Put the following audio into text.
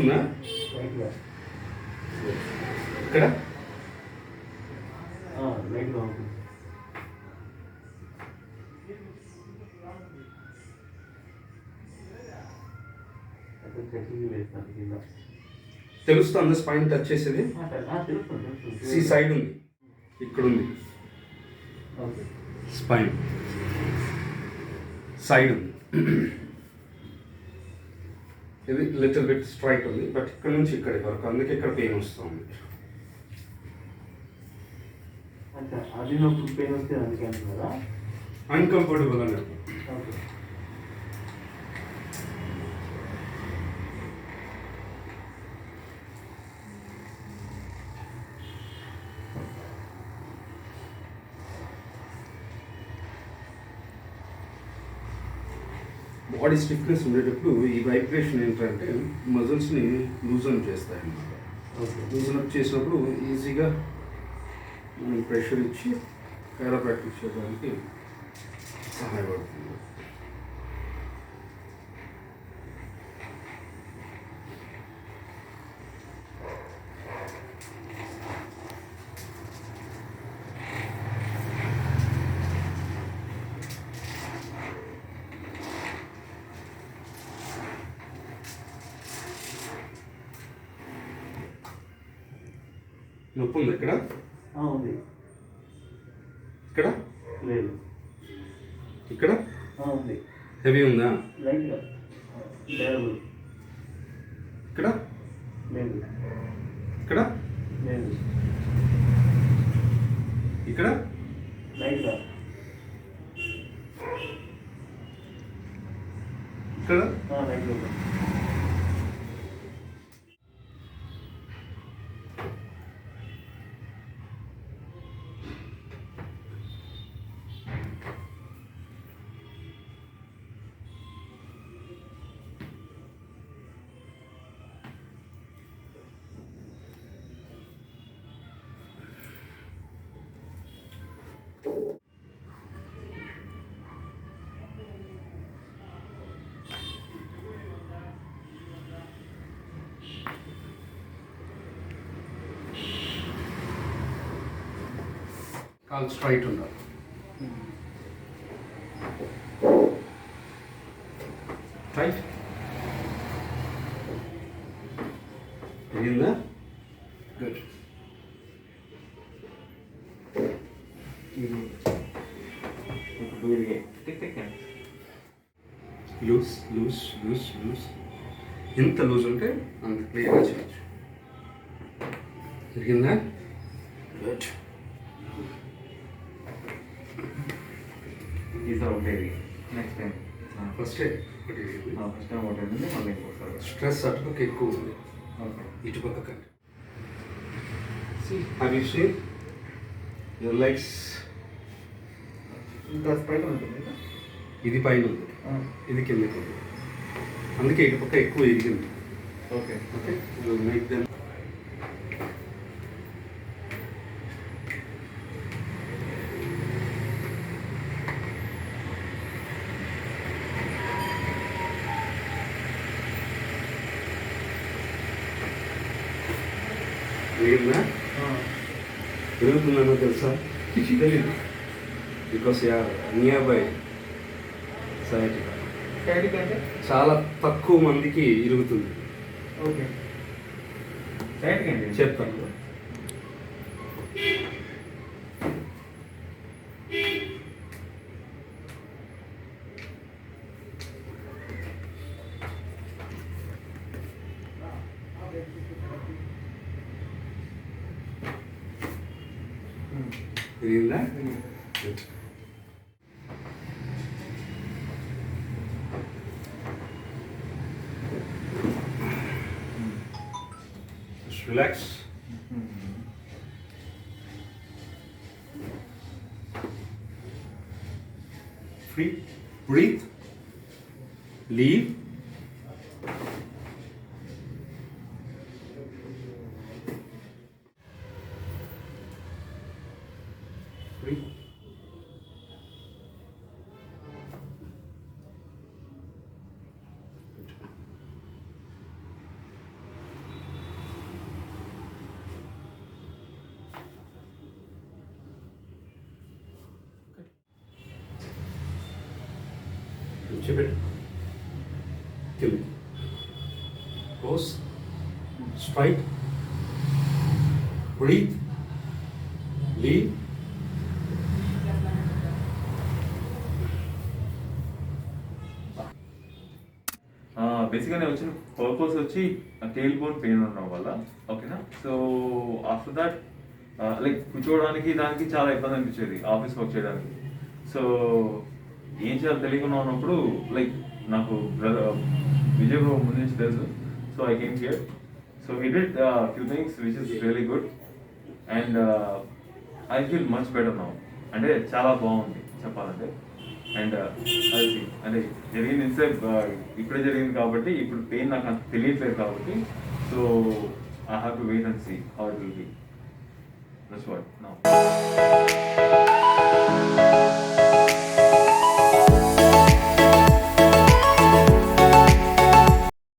నొప్పుందా? ఇక్కడ తెలుస్తుంది spine touch చేసేది. సైడ్ ఉంది, ఇక్కడ ఉంది స్పైన్ సైడ్ ఉంది. ఇది లిటిల్ బిట్ స్ట్రైట్ ఉంది, బట్ ఇక్కడ నుంచి ఇక్కడి వరకు, అందుకే ఇక్కడ పెయిన్ వస్తుంది. అది నొప్పి పెయిన్ వస్తే అందుకే అంటున్నారా? అన్కంఫర్టబుల్ అన్నట్టు. బాడీ స్టిఫ్నెస్ ఉండేటప్పుడు ఈ వైబ్రేషన్ ఏంటంటే మజిల్స్ని లూజన్ చేస్తాయి అన్నమాట. లూజన్ అప్ చేసినప్పుడు ఈజీగా మనం ప్రెషర్ ఇచ్చి కైరోప్రాక్టిక్ చేయడానికి సహాయపడుతుంది. నొప్పి ఉంది ఇక్కడ? ఉంది. ఇక్కడ లేదు. ఇక్కడ ఉంది. హెవీ ఉందా? లైట్గా. ఇక్కడ లేదు. ఇక్కడ లేదు. ఇక్కడ లైట్గా. ఇక్కడ లైట్గా. కాల్ స్ట్రైట్ ఉండాలి. రైట్ అయిందా? Good. Loose loose loose loose. ఎంత లూజ్ ఉంటే అంత క్లియర్గా చేయొచ్చు. జరిగిందా? గుడ్. ఈసారి ఒకటి నెక్స్ట్ టైం ఫస్ట్ టైం ఒకటి మళ్ళీ ఇంకోసారి. స్ట్రెస్ అటుపక్క ఎక్కువ ఉంది, ఇటుపక్క కంటే. Have you seen your legs? ఇంకా పైన ఉంటుంది. ఇది పైన ఉంది, ఇది కిందకి ఉంది, అందుకే ఇటుపక్క ఎక్కువ ఎరిగింది. Okay okay, make them. పెరిగిందా? పెరుగుతుందన్నా తెలుసా? తెలీదు. బికాస్ నియర్ బై సైడ్ చాలా తక్కువ మందికి ఇరుగుతుంది. ఓకే, చెప్తాను. పెరిగిందా? Relax. Free. Breathe. Leave. Free. చూపెట్టు కింద క్లోజ్ స్ట్రైట్ బ్రీత్ లీవ్ బేసిక్గా నేను వచ్చిన పర్పస్ వచ్చి టెయిల్ బోన్ పెయిన్ ఉండడం వల్ల, ఓకేనా. సో ఆఫ్టర్ దాట్ లైక్ కూర్చోవడానికి దానికి చాలా ఇబ్బంది అనిపించేది ఆఫీస్ వర్క్ చేయడానికి. సో ఏం చేయాలో తెలియకుండా ఉన్నప్పుడు లైక్ నాకు విజయ్ బ్రో ముందు నుంచి తెలుసు. So I came here. So he did few things which is really good and I feel much better now. అంటే చాలా బాగుంది చెప్పాలంటే. అండ్ అది అంటే జరిగింది ఇన్సేపు ఇప్పుడే జరిగింది కాబట్టి ఇప్పుడు పెయిన్ నాకు అంత తెలియట్లేదు కాబట్టి, so I have to wait and see how it will be. That's what now.